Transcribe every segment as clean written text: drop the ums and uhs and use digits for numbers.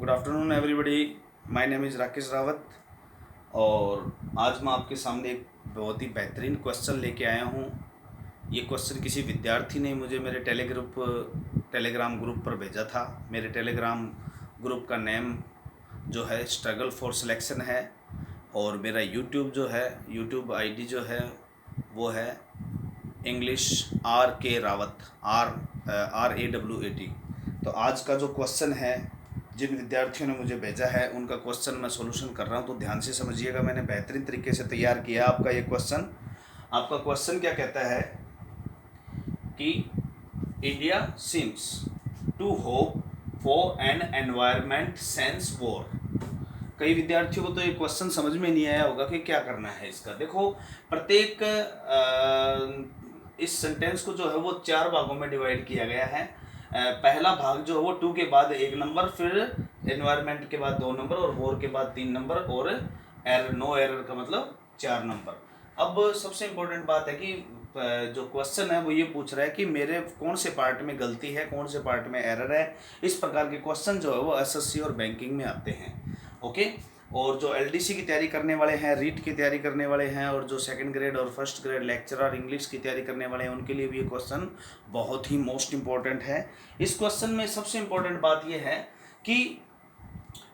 Good afternoon everybody. My name is Rakesh Rawat और आज मैं आपके सामने एक बहुत ही बेहतरीन क्वेश्चन लेके आया हूँ। ये क्वेश्चन किसी विद्यार्थी ने मुझे मेरे टेलीग्राम ग्रुप पर भेजा था। मेरे टेलीग्राम ग्रुप का नेम जो है स्ट्रगल फॉर सिलेक्शन है और मेरा यूट्यूब आईडी जो है वो है इंग्लिश RK रावत RAWAT। तो आज का जो क्वेश्चन है, जिन विद्यार्थियों ने मुझे भेजा है उनका क्वेश्चन मैं सॉल्यूशन कर रहा हूं, तो ध्यान से समझिएगा। मैंने बेहतरीन तरीके से तैयार किया आपका ये क्वेश्चन। आपका क्वेश्चन क्या कहता है कि India seems to hope for an environment sense war. कई विद्यार्थियों को तो ये क्वेश्चन समझ में नहीं आया होगा कि क्या करना है इसका। देखो, प्रत्येक इस सेंटेंस को जो है वो 4 भागों में डिवाइड किया गया है। पहला भाग जो है वो टू के बाद 1 नंबर, फिर एनवायरनमेंट के बाद 2 नंबर और वॉर के बाद 3 नंबर और एरर, नो एरर का मतलब 4 नंबर। अब सबसे इम्पोर्टेंट बात है कि जो क्वेश्चन है वो ये पूछ रहा है कि मेरे कौन से पार्ट में गलती है, कौन से पार्ट में एरर है। इस प्रकार के क्वेश्चन जो है वो SSC और बैंकिंग में आते हैं। ओके। और जो LDC की तैयारी करने वाले हैं, रीट की तैयारी करने वाले हैं और जो सेकंड ग्रेड और फर्स्ट ग्रेड लेक्चरर इंग्लिश की तैयारी करने वाले हैं, उनके लिए भी ये क्वेश्चन बहुत ही मोस्ट इम्पॉर्टेंट है। इस क्वेश्चन में सबसे इम्पोर्टेंट बात ये है कि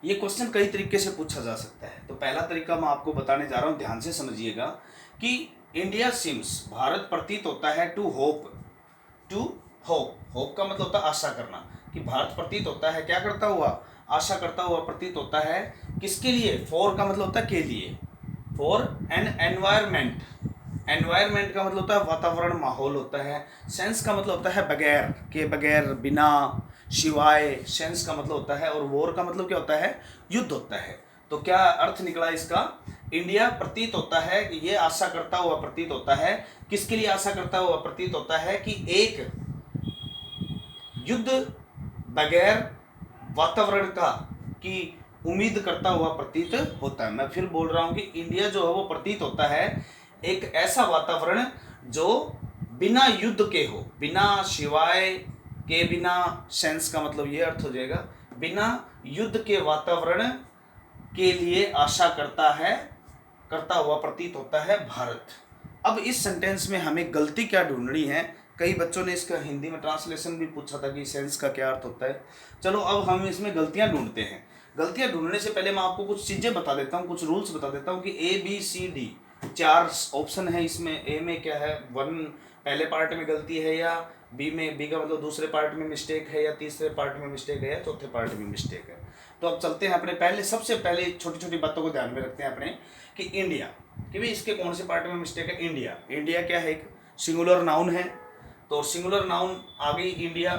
ये क्वेश्चन कई तरीके से पूछा जा सकता है। तो पहला तरीका मैं आपको बताने जा रहा हूँ, ध्यान से समझिएगा कि इंडिया सिम्स, भारत प्रतीत होता है, टू होप का मतलब होता है आशा करना, कि भारत प्रतीत होता है क्या करता हुआ, आशा करता हुआ प्रतीत होता है। किसके लिए? फॉर का मतलब होता है के लिए, फॉर एन एनवायरमेंट। एनवायरमेंट का मतलब होता है वातावरण, माहौल होता है। सेंस का मतलब होता है बगैर, के बगैर, बिना, शिवाय। सेंस का मतलब होता है। और वॉर का मतलब क्या होता है? युद्ध होता है। तो क्या अर्थ निकला इसका? इंडिया प्रतीत होता है, ये आशा करता हुआ प्रतीत होता है। किसके लिए आशा करता हुआ प्रतीत होता है? कि एक युद्ध बगैर वातावरण का की उम्मीद करता हुआ प्रतीत होता है। मैं फिर बोल रहा हूं कि इंडिया जो है वो प्रतीत होता है एक ऐसा वातावरण जो बिना युद्ध के हो, बिना, शिवाय, के बिना। सेंस का मतलब ये अर्थ हो जाएगा, बिना युद्ध के वातावरण के लिए आशा करता हुआ प्रतीत होता है भारत। अब इस सेंटेंस में हमें गलती क्या ढूंढनी है? कई बच्चों ने इसका हिंदी में ट्रांसलेशन भी पूछा था कि सेंस का क्या अर्थ होता है। चलो अब हम इसमें गलतियां ढूंढते हैं। गलतियां ढूंढने से पहले मैं आपको कुछ चीजें बता देता हूँ, कुछ रूल्स बता देता हूँ कि ABCD 4 ऑप्शन है इसमें। ए में क्या है, 1 पहले पार्ट में गलती है, या बी का मतलब दूसरे पार्ट में मिस्टेक है, या तीसरे पार्ट में मिस्टेक है, या चौथे पार्ट में मिस्टेक है। तो अब चलते हैं अपने सबसे पहले छोटी छोटी बातों को ध्यान में रखते हैं अपने, कि इंडिया, कि भाई इसके कौन से पार्ट में मिस्टेक है। इंडिया क्या है? एक सिंगुलर नाउन है, तो सिंगुलर नाउन आ गई इंडिया।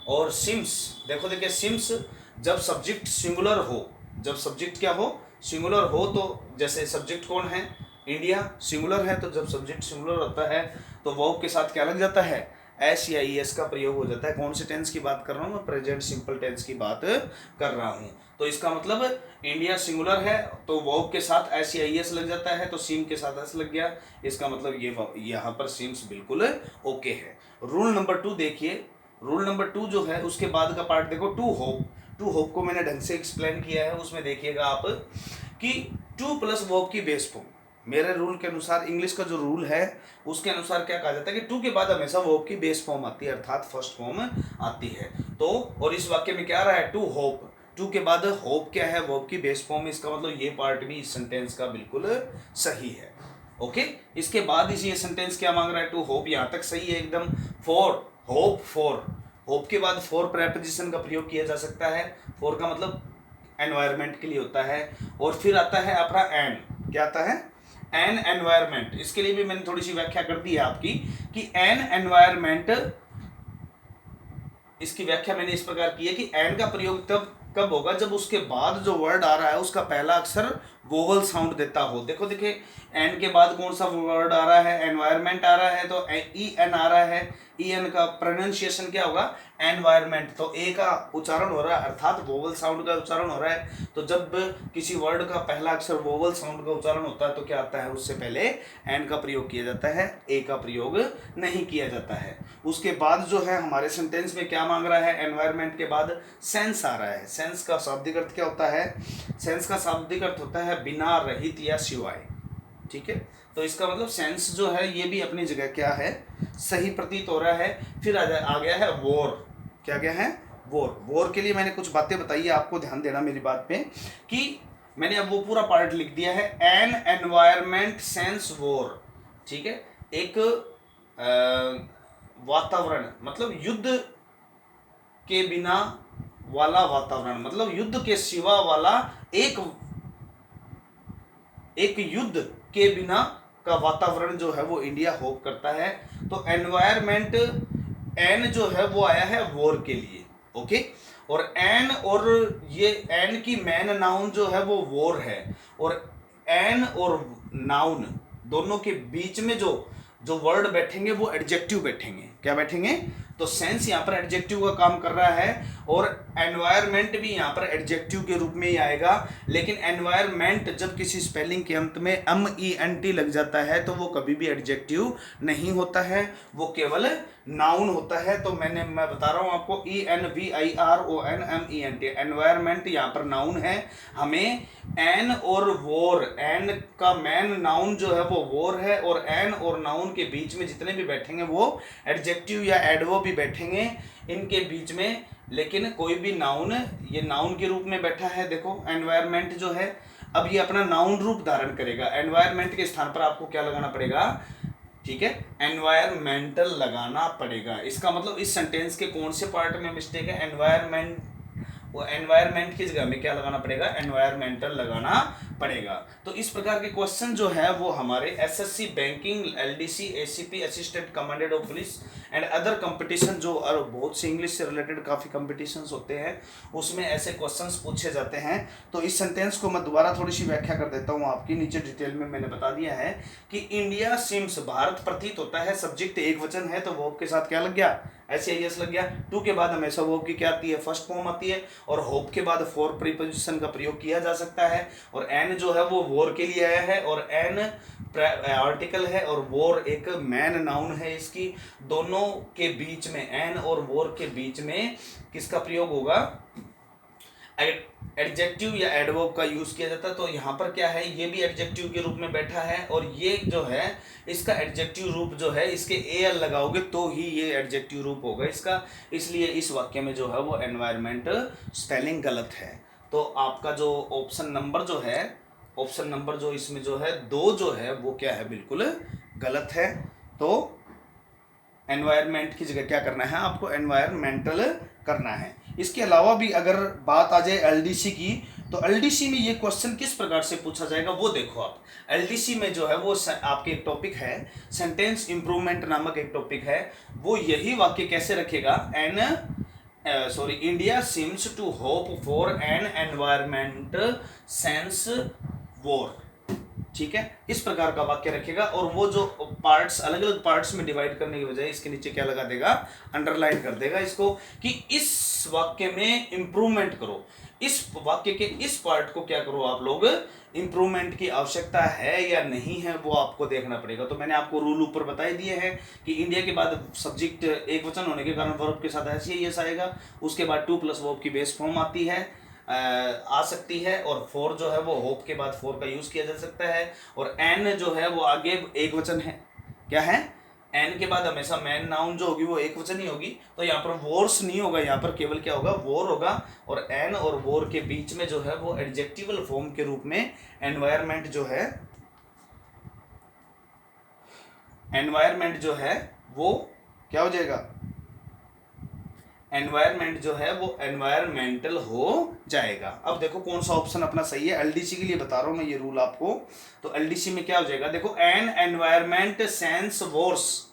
और सिम्स, देखिए सिम्स जब सब्जेक्ट सिंगुलर हो, जब सब्जेक्ट क्या हो, सिंगुलर हो, तो जैसे सब्जेक्ट कौन है? इंडिया सिंगुलर है, तो जब सब्जेक्ट सिंगुलर होता है तो वर्ब के साथ क्या लग जाता है? एस या ES का प्रयोग हो जाता है। कौन से टेंस की बात कर रहा हूँ मैं? प्रेजेंट सिंपल टेंस की बात कर रहा हूँ। तो इसका मतलब इंडिया सिंगुलर है तो वर्ब के साथ एस या ES लग जाता है, तो सीम के साथ एस लग गया। इसका मतलब ये यहाँ पर सीम्स बिल्कुल ओके है। रूल नंबर 2 देखिए। रूल नंबर 2 जो है उसके बाद का पार्ट देखो, टू होप को मैंने ढंग से एक्सप्लेन किया है। उसमें देखिएगा आप कि टू प्लस वर्ब की बेस फॉर्म, मेरे रूल के अनुसार, इंग्लिश का जो रूल है उसके अनुसार क्या कहा जाता है कि टू के बाद हमेशा वर्ब की बेस फॉर्म आती है, अर्थात फर्स्ट फॉर्म आती है। तो और इस वाक्य में क्या आ रहा है? टू होप, टू के बाद होप क्या है? वर्ब की बेस फॉर्म। इसका मतलब ये पार्ट भी इस सेंटेंस का बिल्कुल सही है। ओके। इसके बाद इसी ये सेंटेंस क्या मांग रहा है? टू होप, यहाँ तक सही है एकदम। होप के बाद फॉर प्रेपोजिशन का प्रयोग किया जा सकता है। फॉर का मतलब एनवायरमेंट के लिए होता है। और फिर आता है अपना एन, क्या आता है? An environment. इसके लिए भी मैंने थोड़ी सी व्याख्या कर दी है आपकी, कि एन एनवायरमेंट, इसकी व्याख्या मैंने इस प्रकार की है कि एन का प्रयोग तब कब होगा जब उसके बाद जो वर्ड आ रहा है उसका पहला अक्षर वोवल साउंड देता हो। देखिए एन के बाद कौन सा वर्ड आ रहा है? एनवायरमेंट आ रहा है, तो EN आ रहा है। ई एन का प्रोनाउंसिएशन क्या होगा, एनवायरमेंट। तो ए का उच्चारण हो रहा है अर्थात वोवल साउंड का उच्चारण हो रहा है। तो जब किसी वर्ड का पहला अक्षर वोवल साउंड का उच्चारण होता है तो क्या आता है, उससे पहले एन का प्रयोग किया जाता है, ए का प्रयोग नहीं किया जाता है। उसके बाद जो है हमारे सेंटेंस में क्या मांग रहा है, एनवायरमेंट के बाद सेंस आ रहा है। सेंस का शाब्दिक अर्थ क्या होता है, सेंस का शाब्दिक अर्थ होता है बिना, रहित या सिवाय। ठीक है, तो इसका मतलब सेंस जो है ये भी अपनी जगह क्या है, सही प्रतीत हो रहा है। फिर आ गया है वॉर। क्या क्या है, वॉर। वॉर के लिए मैंने कुछ बातें बताई है, आपको ध्यान देना मेरी बात पे, कि मैंने अब वो पूरा पार्ट लिख दिया है, एन एनवायरमेंट सेंस वॉर। ठीक है, एक वातावरण मतलब युद्ध के बिना वाला वातावरण, मतलब युद्ध के सिवा वाला एक युद्ध के बिना का वातावरण जो है वो इंडिया होप करता है। तो एनवायरमेंट, एन जो है वो आया है वॉर के लिए। ओके, और एन और ये एन की मैन नाउन जो है वो वॉर है, और एन और नाउन दोनों के बीच में जो वर्ड बैठेंगे वो एडजेक्टिव बैठेंगे। क्या बैठेंगे, तो सेंस यहाँ पर एडजेक्टिव का काम कर रहा है, और एनवायरमेंट भी यहाँ पर एडजेक्टिव के रूप में ही आएगा। लेकिन एनवायरमेंट जब किसी स्पेलिंग के अंत में MENT लग जाता है तो वो कभी भी एडजेक्टिव नहीं होता है, वो केवल नाउन होता है। तो मैं बता रहा हूँ आपको, ENVIRONMENT, एनवायरमेंट यहाँ पर नाउन है। हमें एन और वॉर, एन का मैन नाउन जो है वो वॉर है, और एन और नाउन के बीच में जितने भी बैठेंगे वो एडजेक्टिव या एडवर्ब भी बैठेंगे इनके बीच में। लेकिन कोई भी नाउन, ये नाउन के रूप में बैठा है। देखो एनवायरमेंट जो है अब ये अपना नाउन रूप धारण करेगा। एनवायरमेंट के स्थान पर आपको क्या लगाना पड़ेगा, ठीक है, एनवायरमेंटल लगाना पड़ेगा। इसका मतलब इस सेंटेंस के कौन से पार्ट में मिस्टेक है, एनवायरमेंट, वो एनवायरमेंट की जगह में क्या लगाना पड़ेगा, एनवायरमेंटल लगाना पड़ेगा। तो इस प्रकार के क्वेश्चन जो है वो हमारे SSC banking, LDC, ACP, assistant commandant of police and other competition, जो और बहुत से इंग्लिश से रिलेटेड काफ़ी कंपटीशंस होते हैं उसमें ऐसे क्वेश्चंस पूछे जाते हैं। तो इस सेंटेंस को मैं दोबारा थोड़ी सी व्याख्या कर देता हूँ आपकी, नीचे डिटेल में मैंने बता दिया है कि इंडिया सीम्स, भारत प्रतीत होता है, सब्जेक्ट एक वचन है तो वर्ब के साथ क्या लग गया, SAIS लग गया। टू के बाद हमेशा वर्ब की क्या आती है, फर्स्ट फॉर्म आती है, और होप के बाद फॉर प्रीपोजिशन का प्रयोग किया जा सकता है। और एन जो है वो वॉर के लिए आया है, और एन आर्टिकल है, और वॉर एक मैन नाउन है। इसकी दोनों के बीच में, एन और वॉर के बीच में किसका प्रयोग होगा, एडजेक्टिव या एडवर्ब का यूज किया जाता है। तो यहाँ पर क्या है, ये भी एडजेक्टिव के रूप में बैठा है, और ये जो है इसका एडजेक्टिव रूप जो है, इसके AL लगाओगे तो ही ये एडजेक्टिव रूप होगा इसका। इसलिए इस वाक्य में जो है वो एनवायरमेंट स्पेलिंग गलत है। तो आपका जो ऑप्शन नंबर जो है, ऑप्शन नंबर जो इसमें जो है 2 जो है वो क्या है, बिल्कुल गलत है। तो एनवायरमेंट की जगह क्या करना है, आपको एनवायरमेंटल करना है। इसके अलावा भी अगर बात आ जाए LDC की, तो LDC में ये क्वेश्चन किस प्रकार से पूछा जाएगा वो देखो आप। LDC में जो है वो आपके एक टॉपिक है, सेंटेंस इंप्रूवमेंट नामक एक टॉपिक है। वो यही वाक्य कैसे रखेगा, India seems to hope for an environment sense war. ठीक है, इस प्रकार का वाक्य रखेगा, और वो जो पार्ट्स अलग अलग पार्ट्स में डिवाइड करने की बजाय इसके नीचे क्या लगा देगा, अंडरलाइन कर देगा इसको, कि इस वाक्य में इंप्रूवमेंट करो, इस वाक्य के इस पार्ट को क्या करो आप लोग, इंप्रूवमेंट की आवश्यकता है या नहीं है वो आपको देखना पड़ेगा। तो मैंने आपको रूल ऊपर बता ही दिए हैं कि इंडिया के बाद सब्जेक्ट एक वचन होने के कारण वर्ब के साथ SAIS आएगा, उसके बाद 2 + वर्ब की बेस फॉर्म आती है, आ सकती है, और फॉर जो है वो होप के बाद फॉर का यूज किया जा सकता है, और एन जो है वो आगे एक वचन है। क्या है, एन के बाद हमेशा मैन नाउन जो होगी वो एक वचन ही होगी। तो यहाँ पर वॉर्स नहीं होगा, यहाँ पर केवल क्या होगा, वॉर होगा, और एन और वॉर के बीच में जो है वो एडजेक्टिवल फॉर्म के रूप में एनवायरमेंट जो है, एनवायरमेंट जो है वो क्या हो जाएगा, एनवायरमेंट जो है वो एनवायरमेंटल हो जाएगा। अब देखो कौन सा ऑप्शन अपना सही है, LDC के लिए बता रहा हूं मैं ये रूल आपको। तो LDC में क्या हो जाएगा, देखो एन एनवायरमेंट सेंस वॉर्स,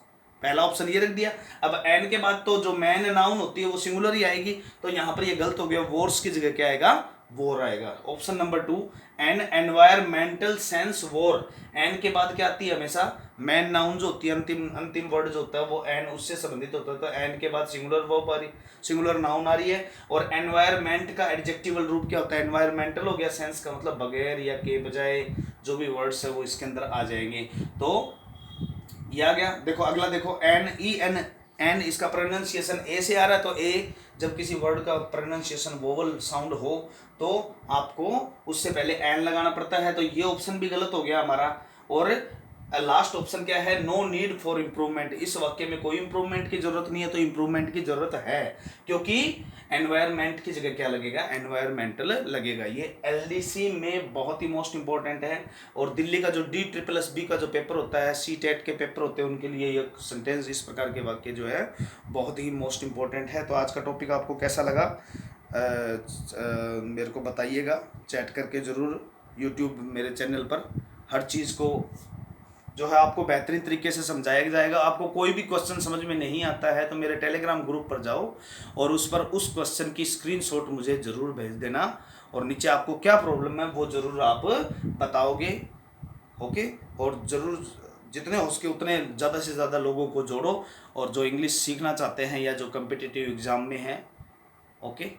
पहला ऑप्शन ये रख दिया। अब एन के बाद तो जो मैन नाउन होती है वो सिंगुलर ही आएगी, तो यहाँ पर ये गलत हो गया, वोर्स की जगह क्या आएगा, वोर आएगा। Option number 2, N environmental sense वोर। एन के बाद क्या आती है हमेशा, मैन नाउन जो होती है, अंतिम अंतिम वर्ड जो होता है वो एन उससे संबंधित होता है, तो एन के बाद सिंगुलर वर्ब आ रही, सिंगुलर नाउन आ रही है। और एनवायरमेंट का एडजेक्टिवल रूप क्या होता है, एनवायरमेंटल हो गया, सेंस का मतलब बगैर या के बजाय जो भी वर्ड्स है वो इसके अंदर आ जाएंगे। तो ये आ गया। देखो अगला देखो, एन ई एन, एन इसका प्रोनाउंसिएशन ए से आ रहा है, तो ए जब किसी वर्ड का प्रोनाउंसिएशन वोवल साउंड हो तो आपको उससे पहले एन लगाना पड़ता है, तो ये ऑप्शन भी गलत हो गया हमारा। और लास्ट ऑप्शन क्या है, नो नीड फॉर इम्प्रूवमेंट। इस वाक्य में कोई इम्प्रूवमेंट की जरूरत नहीं है, तो इम्प्रूवमेंट की जरूरत है, क्योंकि एनवायरमेंट की जगह क्या लगेगा, एनवायरमेंटल लगेगा। ये एलडीसी में बहुत ही मोस्ट इंपॉर्टेंट है। और दिल्ली का जो DSSB का जो पेपर होता है, CTET के पेपर होते हैं, उनके लिए ये सेंटेंस, इस प्रकार के वाक्य जो है बहुत ही मोस्ट इंपॉर्टेंट है। तो आज का टॉपिक आपको कैसा लगा मेरे को बताइएगा, चैट करके ज़रूर। यूट्यूब मेरे चैनल पर हर चीज़ को जो है आपको बेहतरीन तरीके से समझाया जाएगा। आपको कोई भी क्वेश्चन समझ में नहीं आता है तो मेरे टेलीग्राम ग्रुप पर जाओ और उस पर उस क्वेश्चन की स्क्रीनशॉट मुझे ज़रूर भेज देना, और नीचे आपको क्या प्रॉब्लम है वो ज़रूर आप बताओगे। ओके, और ज़रूर जितने हो सके उतने ज़्यादा से ज़्यादा लोगों को जोड़ो, और जो इंग्लिश सीखना चाहते हैं या जो कम्पिटिटिव एग्ज़ाम में हैं। ओके,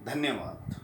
धन्यवाद।